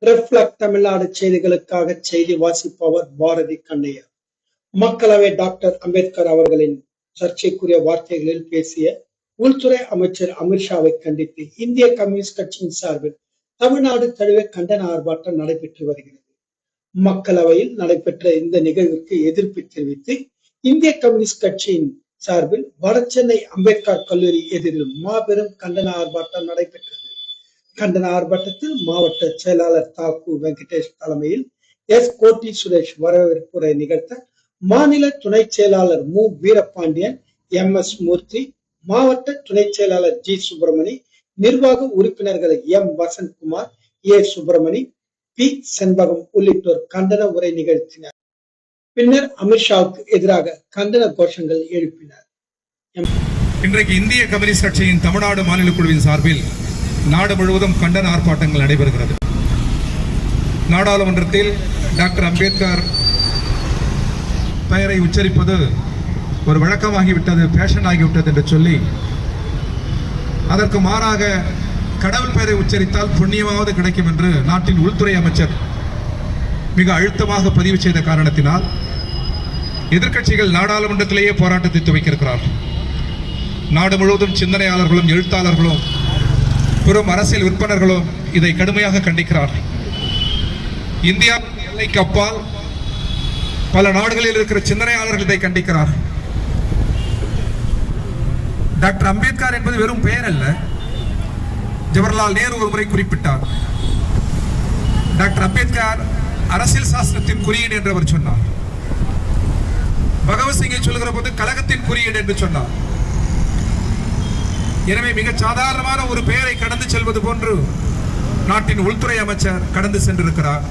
Reflect Tamil Nadu செய்திகளுக்காக செய்தி வாசிப்பவர் பாரதி கண்ணையர். மக்களவை டாக்டர் அம்பேத்கர் அவர்களின் சர்ச்சைக்குரிய வார்த்தைகளில் பேசிய உள்துறை அமைச்சர் அமித்ஷாவை கண்டித்து இந்திய கம்யூனிஸ்ட் கட்சியின் சார்பில் தமிழ்நாடு தழுவிய கண்டன ஆர்ப்பாட்டம் நடைபெற்று வருகிறது. மக்களவையில் நடைபெற்ற இந்த நிகழ்வுக்கு எதிர்ப்பு தெரிவித்து இந்திய கம்யூனிஸ்ட் கட்சியின் சார்பில் வடசென்னை அம்பேத்கர் கல்லூரி எதிரில் மாபெரும் கண்டன ஆர்ப்பாட்டம் நடைபெற்றது. கண்டன ஆர்ப்பாட்டத்தில் மாவட்ட செயலாளர் தாக்கு வெங்கடேஷ் தலைமையில் எஸ் கோட்டி சுரேஷ் வரவேற்புரை நிகழ்த்த, மாநில துணை செயலாளர் மு வீரபாண்டியன், எம் எஸ் மூர்த்தி, மாவட்ட துணை செயலாளர் ஜி சுப்பிரமணி, நிர்வாக உறுப்பினர்கள் எம் வசந்த்குமார், ஏ சுப்பிரமணி, பி செண்பகம் உள்ளிட்டோர் கண்டன உரை நிகழ்த்தினர். பின்னர் அமித்ஷாவுக்கு எதிராக கண்டன கோஷங்கள் எழுப்பினர். இன்றைக்கு இந்திய கம்யூனிஸ்ட் கட்சியின் தமிழ்நாடு மாநில குழுவின் சார்பில் நாடு முழுவதும் கண்டன ஆர்ப்பாட்டங்கள் நடைபெறுகிறது. நாடாளுமன்றத்தில் டாக்டர் அம்பேத்கர் பெயரை உச்சரிப்பது ஒரு வழக்கமாகிவிட்டது, பேஷன் ஆகிவிட்டது என்று சொல்லி, அதற்கு மாறாக கடவுள் பெயரை உச்சரித்தால் புண்ணியமாவது கிடைக்கும் என்று நாட்டின் உள்துறை அமைச்சர் மிக அழுத்தமாக பதிவு செய்த காரணத்தினால் எதிர்க்கட்சிகள் நாடாளுமன்றத்திலேயே போராட்டத்தை துவக்கியிருக்கிறார்கள். நாடு முழுவதும் சிந்தனையாளர்களும் எழுத்தாளர்களும் பெரும் அரசியல் விற்பனர்களும் இதை கடுமையாக கண்டிக்கிறார்கள். இந்தியா எல்லைக்கு அப்பால் பல நாடுகளில் இருக்கிற சிந்தனையாளர்கள் இதை கண்டிக்கிறார்கள். டாக்டர் அம்பேத்கர் என்பது வெறும் பெயர் அல்ல. ஜவஹர்லால் நேரு ஒரு முறை குறிப்பிட்டார், டாக்டர் அம்பேத்கர் அரசியல் சாஸ்திரத்தின் குறியீடு என்று அவர் சொன்னார். பகவத்சிங்கை சொல்கிற போது கழகத்தின் குறியீடு என்று சொன்னார். எனவே மிக சாதாரணமான ஒரு பெயரை கடந்து செல்வது போன்று நாட்டின் உள்துறை அமைச்சர் கடந்து சென்றிருக்கிறார்.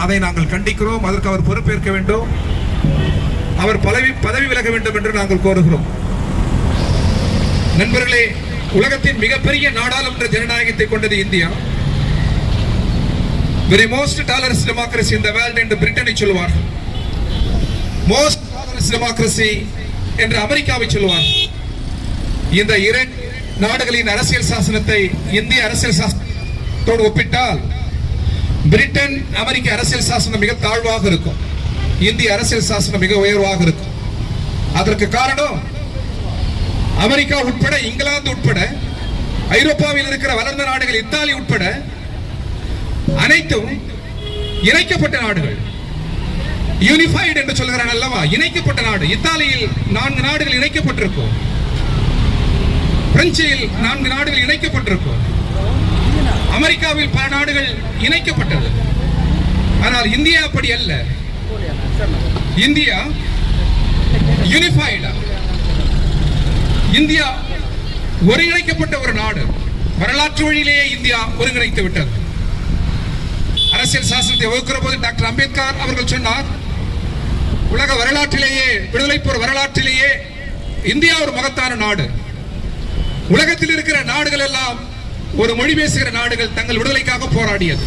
அதை நாங்கள் கண்டிக்கிறோம். அதற்கு அவர் பொறுப்பேற்க வேண்டும், அவர் பதவி விலக வேண்டும் என்று நாங்கள் கோருகிறோம். நண்பர்களே, உலகத்தின் மிகப்பெரிய நாடாளுமன்ற ஜனநாயகத்தை கொண்டது India. very most tolerant democracy in the world என்று பிரிட்டனை சொல்லுவார். most tolerant democracy என்று அமெரிக்காவை சொல்லுவார். இந்த இரண்டு நாடுகளின் அரசியல் சாசனத்தை இந்திய அரசியல் சாசனத்தோடு ஒப்பிட்டால் பிரிட்டன் அமெரிக்க அரசியல் சாசனம் மிக தாழ்வாக இருக்கும், இந்திய அரசியல் சாசனம் மிக உயர்வாக இருக்கும். அதற்கு காரணம் அமெரிக்கா உட்பட, இங்கிலாந்து உட்பட, ஐரோப்பாவில் இருக்கிற வளர்ந்த நாடுகள் இத்தாலி உட்பட அனைத்தும் இணைக்கப்பட்ட நாடுகள். யூனிஃபைடு என்று சொல்கிறான் அல்லவா, இணைக்கப்பட்ட நாடு. இத்தாலியில் 4 நாடுகள் இணைக்கப்பட்டிருக்கும், பிரெஞ்சில் 4 நாடுகள் இணைக்கப்பட்டிருக்கும், அமெரிக்காவில் பல நாடுகள் இணைக்கப்பட்டது. ஆனால் இந்தியா அப்படி அல்ல. இந்தியா யூனிஃபைடு, இந்தியா ஒருங்கிணைக்கப்பட்ட ஒரு நாடு. வரலாற்று வழியிலேயே இந்தியா ஒருங்கிணைத்து விட்டது. அரசியல் சாசனத்தை வகுக்கிற போது டாக்டர் அம்பேத்கர் அவர்கள் சொன்னார், உலக வரலாற்றிலேயே, விடுதலை போர் வரலாற்றிலேயே இந்தியா ஒரு மகத்தான நாடு. உலகத்தில் இருக்கிற நாடுகள் எல்லாம், ஒரு மொழி பேசுகிற நாடுகள் தங்கள் விடுதலைக்காக போராடியது.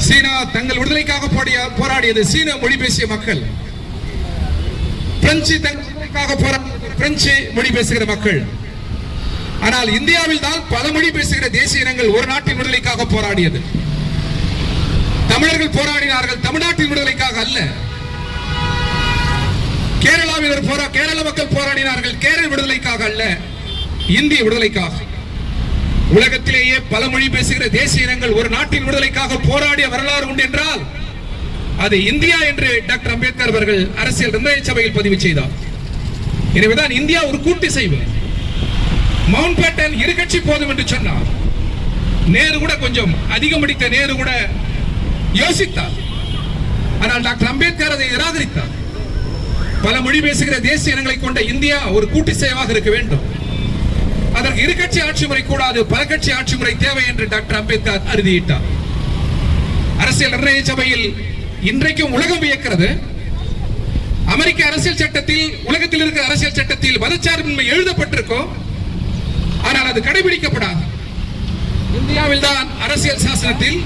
சீனா தங்கள் விடுதலைக்காக போராடியது, சீன மொழி பேசிய மக்கள். பிரெஞ்சு தங்கள் விடுதலைக்காக போராடியது, பிரெஞ்சு மொழி பேசுகிற மக்கள். ஆனால் இந்தியாவில் தான் பல மொழி பேசுகிற தேசிய இனங்கள் ஒரு நாட்டின் விடுதலைக்காக போராடியது. தமிழர்கள் போராடினார்கள், தமிழ்நாட்டின் விடுதலைக்காக அல்ல. கேரளாவில் கேரள மக்கள் போராடினார்கள், கேரள விடுதலைக்காக அல்ல, இந்திய விடுதலைக்காக. உலகத்திலேயே பல மொழி பேசுகிற தேசிய இனங்கள் ஒரு நாட்டின் விடுதலைக்காக போராடிய வரலாறு உண்டு என்றால் அது இந்தியா என்று டாக்டர் அம்பேத்கர் அவர்கள் அரசியல் நிர்ணய சபையில் பதிவு செய்தார். எனவேதான் இந்தியா ஒரு கூட்டிசைவு. மவுண்ட் பேட்டன் இரு கட்சி போதும் என்று சொன்னார். நேரு கூட, கொஞ்சம் அதிகம் படித்த நேரு கூட யோசித்தார். ஆனால் டாக்டர் அம்பேத்கர் அதை நிராகரித்தார். பல மொழி பேசுகிற தேசிய இனங்களை கொண்ட இந்தியா ஒரு கூட்டிசைவாக இருக்க வேண்டும். அதற்கு இரு கட்சி ஆட்சி முறை கூடாது, பல கட்சி ஆட்சி முறை தேவை என்று டாக்டர் அம்பேத்கர் அறுதியிட்டார். அரசியல் நிர்ணய சபையில் இன்றைக்கும் உலகம் வியக்கிறது. அமெரிக்க அரசியல் சட்டத்தில், உலகத்தில் இருக்கிற அரசியல் சட்டத்தில் மதச்சார்பின்மை எழுதப்பட்டிருக்கும், ஆனால் அது கடைபிடிக்கப்படாது. இந்தியாவில் தான் அரசியல் சாசனத்தில்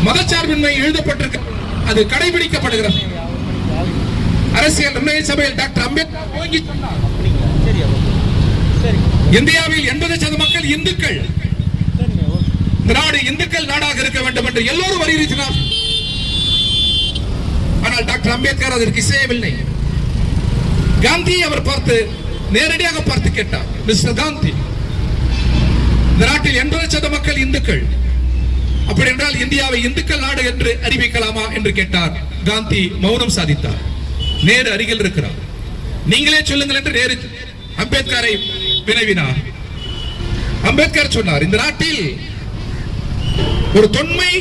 மதச்சார்பின்மை எழுதப்பட்டிருக்க, அது கடைபிடிக்கப்படுகிறது. அரசியல் நிர்ணய சபையில் டாக்டர் அம்பேத்கர் ஓங்கி சொன்னார், இந்தியாவில் 80% மக்கள் இந்துக்கள், இந்த நாடு இந்துக்கள் நாடாக இருக்க வேண்டும் என்று எல்லோரும் வலியுறுத்தினார். ஆனால் டாக்டர் அம்பேத்கர் அதற்கு இசையவில்லை. காந்தி அவர் பார்த்து நேரடியாக பார்த்து கேட்டார், மிஸ்டர் காந்தி, இந்த நாட்டில் 80% மக்கள் இந்துக்கள், அப்படி என்றால் இந்தியாவை இந்துக்கள் நாடு என்று அறிவிக்கலாமா என்று கேட்டார். காந்தி மௌனம் சாதித்தார். நேரு அருகில் இருக்கிறார். நீங்களே சொல்லுங்கள் என்று நேரு அம்பேத்கரை வினவினார். அம்பேத்கர் சொன்னார், இந்த நாட்டில் ஒரு தொன்மை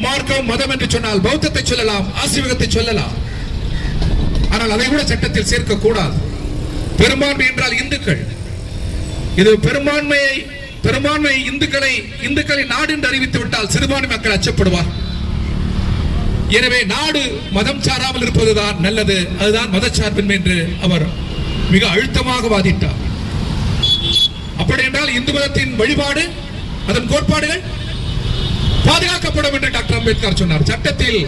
மார்க்கம் மதம் என்று சொன்னால் பௌத்தத்தை சொல்லலாம், ஆசீவகத்தை சொல்லலாம், ஆனால் அதை கூட சட்டத்தில் சேர்க்க கூடாது. பெரும்பான்மை என்றால் இந்துக்கள். இது பெரும்பான்மை இந்துக்களை நாடு என்று அறிவித்து விட்டால் சிறுபான்மை மக்கள் அச்சப்படுவார். எனவே நாடு மதம் சாராமல் இருப்பதுதான் நல்லது, அதுதான் மதச்சார்பின்மை என்று அவர் மிக அழுத்தமாக வாதிட்டார். அப்படி என்றால் இந்து மதத்தின் வழிபாடு, அதன் கோட்பாடுகள் பாதுகாக்கப்படும் என்று டாக்டர் அம்பேத்கர் சொன்னார். சட்டத்தில்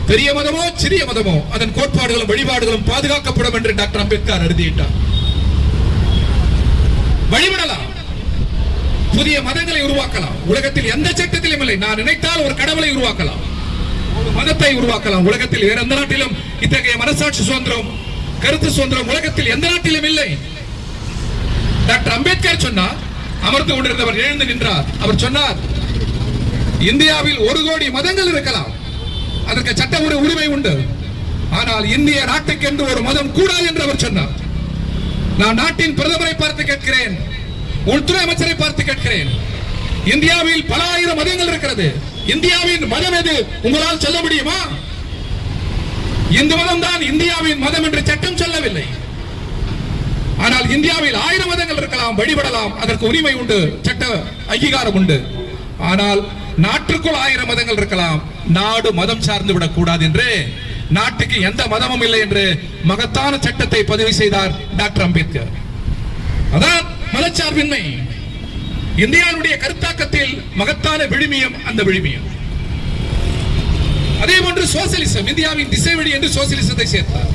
பெரிய மதமோ சிறிய மதமோ அதன் கோட்பாடுகளும் வழிபாடுகளும் பாதுகாக்கப்படும் என்று டாக்டர் அம்பேத்கர் எழுதியிட்டார். வழிபடலாம், புதிய மதங்களை உருவாக்கலாம், உலகத்தில் எந்த சட்டத்திலும் இல்லை. நான் நினைத்தால் ஒரு கடவுளை உருவாக்கலாம், ஒரு மதத்தை உருவாக்கலாம். உலகத்தில் வேற எந்த நாட்டிலும் இத்தகைய மனசாட்சி சுதந்திரம், கருத்து சுதந்திரம் உலகத்தில் எந்த நாட்டிலும் இல்லை. டாக்டர் அம்பேத்கர் சொன்னார், அமர்ந்து கொண்டிருந்தவர் எழுந்து நின்றார். அவர் சொன்னார், இந்தியாவில் 1 கோடி மதங்கள் இருக்கலாம், அதற்கு சட்ட உரிமை உண்டு, ஆனால் இந்திய நாட்டுக்கு என்று ஒரு மதம் கூடாது என்று அவர் சொன்னார். நான் நாட்டின் பிரதமரை பார்த்து கேட்கிறேன், உள்துறை அமைச்சரை பார்த்து கேட்கிறேன், இந்தியாவில் பல ஆயிரம் மதங்கள் இருக்கிறது, இந்தியாவின் மதம் எது உங்களால் சொல்ல முடியுமா? இந்து மதம் தான் இந்தியாவின் மதம் என்று சட்டம் சொல்லவில்லை. ஆனால் இந்தியாவில் 1000 மதங்கள் இருக்கலாம், வழிபடலாம், அதற்கு உரிமை உண்டு, சட்ட அங்கீகாரம் உண்டு. ஆனால் நாட்டுக்குள் 1000 மதங்கள் இருக்கலாம், நாடு மதம் சார்ந்து விடக் கூடாது என்று, நாட்டுக்கு எந்த மதமும் இல்லை என்று மகத்தான சட்டத்தை பதிவு செய்தார் டாக்டர் அம்பேத்கர். அதான் மதச்சார்பின்மை. இந்தியாவுடைய கருத்தாக்கத்தில் மகத்தான விழுமியம் அந்த விழுமியம். அதே போன்று சோசியலிசம், இந்தியாவின் திசை வழி என்று சோசியலிசத்தை சேர்த்தார்.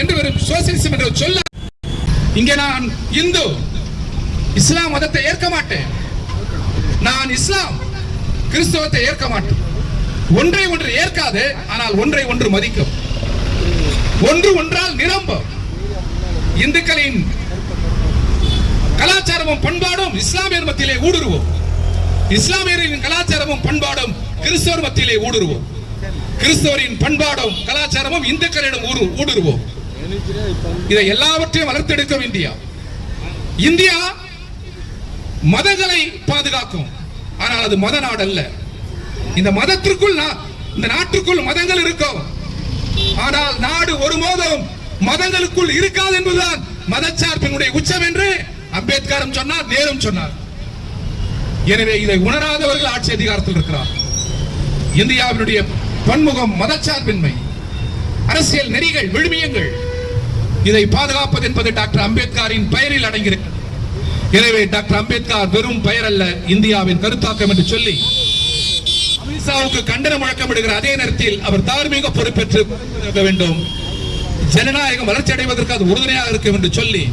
என்று வெறும் சோசியலிசம் என்ற சொல்ல, இங்கே நான் இந்து இஸ்லாம் மதத்தை ஏற்க மாட்டேன், நான் இஸ்லாம் கிறிஸ்தவத்தை ஏற்க மாட்டேன். ஒன்றை ஒன்று ஏற்காது, ஆனால் ஒன்றை ஒன்று மதிக்கும், ஒன்று ஒன்றால் நிரம்பும். இந்துக்களின் கலாச்சாரமும் பண்பாடும் இஸ்லாமியர் மத்தியிலே ஊடுருவோம், இஸ்லாமியரின் கலாச்சாரமும் பண்பாடும் கிறிஸ்தவர் மத்தியிலே ஊடுருவோம், கிறிஸ்தவரின் பண்பாடும் கலாச்சாரமும் இந்துக்களிடம் ஊடுருவோம். இதை எல்லாவற்றையும் வளர்த்தெடுக்கும் இந்தியா. இந்தியா மதங்களை பாதுகாக்கும், ஆனால் அது மத நாடு அல்ல. இந்த மதத்திற்குள், இந்த நாட்டுக்குள் மதங்கள் இருக்கும், ஆனால் நாடு ஒருபோதும் மதங்களுக்குள் இருக்காது என்பதுதான் மதச்சார்பினுடைய உச்சம் என்று அம்பேத்கரும் சொன்னார், நேரும் சொன்னார். எனவே இதை உணராதவர்கள் ஆட்சி அதிகாரத்தில் இருக்கிறார். இந்தியாவினுடைய பன்முகம், மதச்சார்பின்மை, அரசியல் நெறிகள், விழுமியங்கள், இதை பாதுகாப்பது என்பது டாக்டர் அம்பேத்கரின் பெயரில் அடங்கியிருக்கிறது. எனவே டாக்டர் அம்பேத்கர் வெறும் பெயர் அல்ல, இந்தியாவின் கருத்தாக்கம் என்று சொல்லி அமித்ஷாவுக்கு கண்டனம் முழக்கமிடுகிற அதே நேரத்தில் அவர் தார்மீக பொறுப்பேற்று வேண்டும், ஜனநாயகம் வளர்ச்சி அடைவதற்கு அது உறுதுணையாக இருக்கும் என்று சொல்லி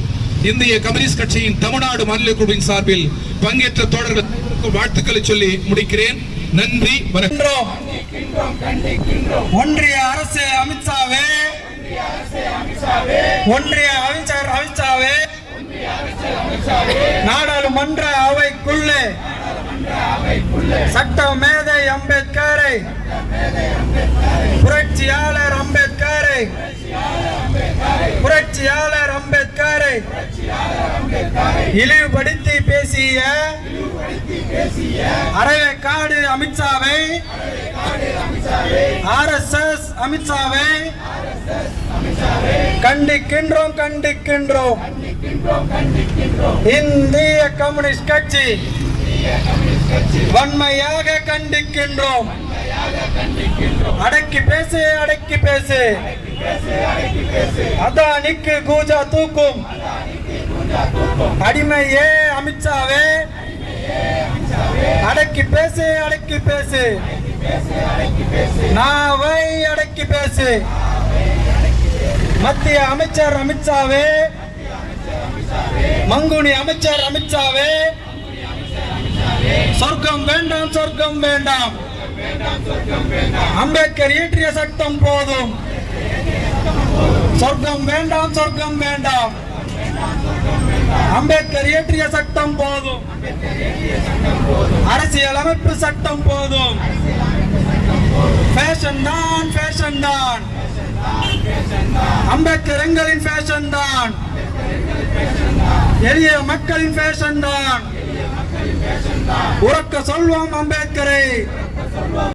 இந்திய கம்யூனிஸ்ட் கட்சியின் தமிழ்நாடு மாநில குழுவின் சார்பில் பங்கேற்ற தோழர்களுக்கு வாழ்த்துக்களை சொல்லி முடிக்கிறேன். நன்றி, வணக்கம். ஒன்றிய அரசு அமித்ஷாவே, ஒன்றிய அமைச்சர் அமித்ஷாவே, நாடாளுமன்ற அவைக்குள்ளே சட்ட மேதை அம்பேத்கரை, புரட்சியாளர் அம்பேத்கரை, புரட்சியாளர் அம்பேத்கரை இழிவுபடுத்தி பேசிய அரைவேக்காடு அமித்ஷாவை, RSS அமித்ஷாவை கண்டிக்கின்றோம், கண்டிக்கின்றோம். இந்திய கம்யூனிஸ்ட் கட்சி வன்மையாக கண்டிக்கின்றோம். அடக்கி பேசு, அடக்கி பேசு, அதானிக்கு கூஜா தூக்கும் அடிமையே அமித்ஷாவே, அடக்கி பேசு, அடக்கி பேசு, நாவை அடக்கி பேசு. மத்திய அமைச்சர் அமித்ஷாவே, மங்குனி அமைச்சர் அமித்ஷாவே, சொர்க்கம் வேண்டாம், சொர்க்கம் வேண்டாம். அம்பேத்கர் இயற்றிய சட்டம் போதும். சொர்க்கம் வேண்டாம், சொர்க்கம் வேண்டாம். அம்பேத்கர் இயற்றிய சட்டம் போதும். அரசியல் அமைப்பு சட்டம் போதும். ஃபேஷன் தான், ஃபேஷன் தான். அம்பேத்கர் எங்களின் ஃபேஷன் தான். எளிய மக்களின் ஃபேஷன் தான். உறக்க சொல்வோம் அம்பேத்கரை.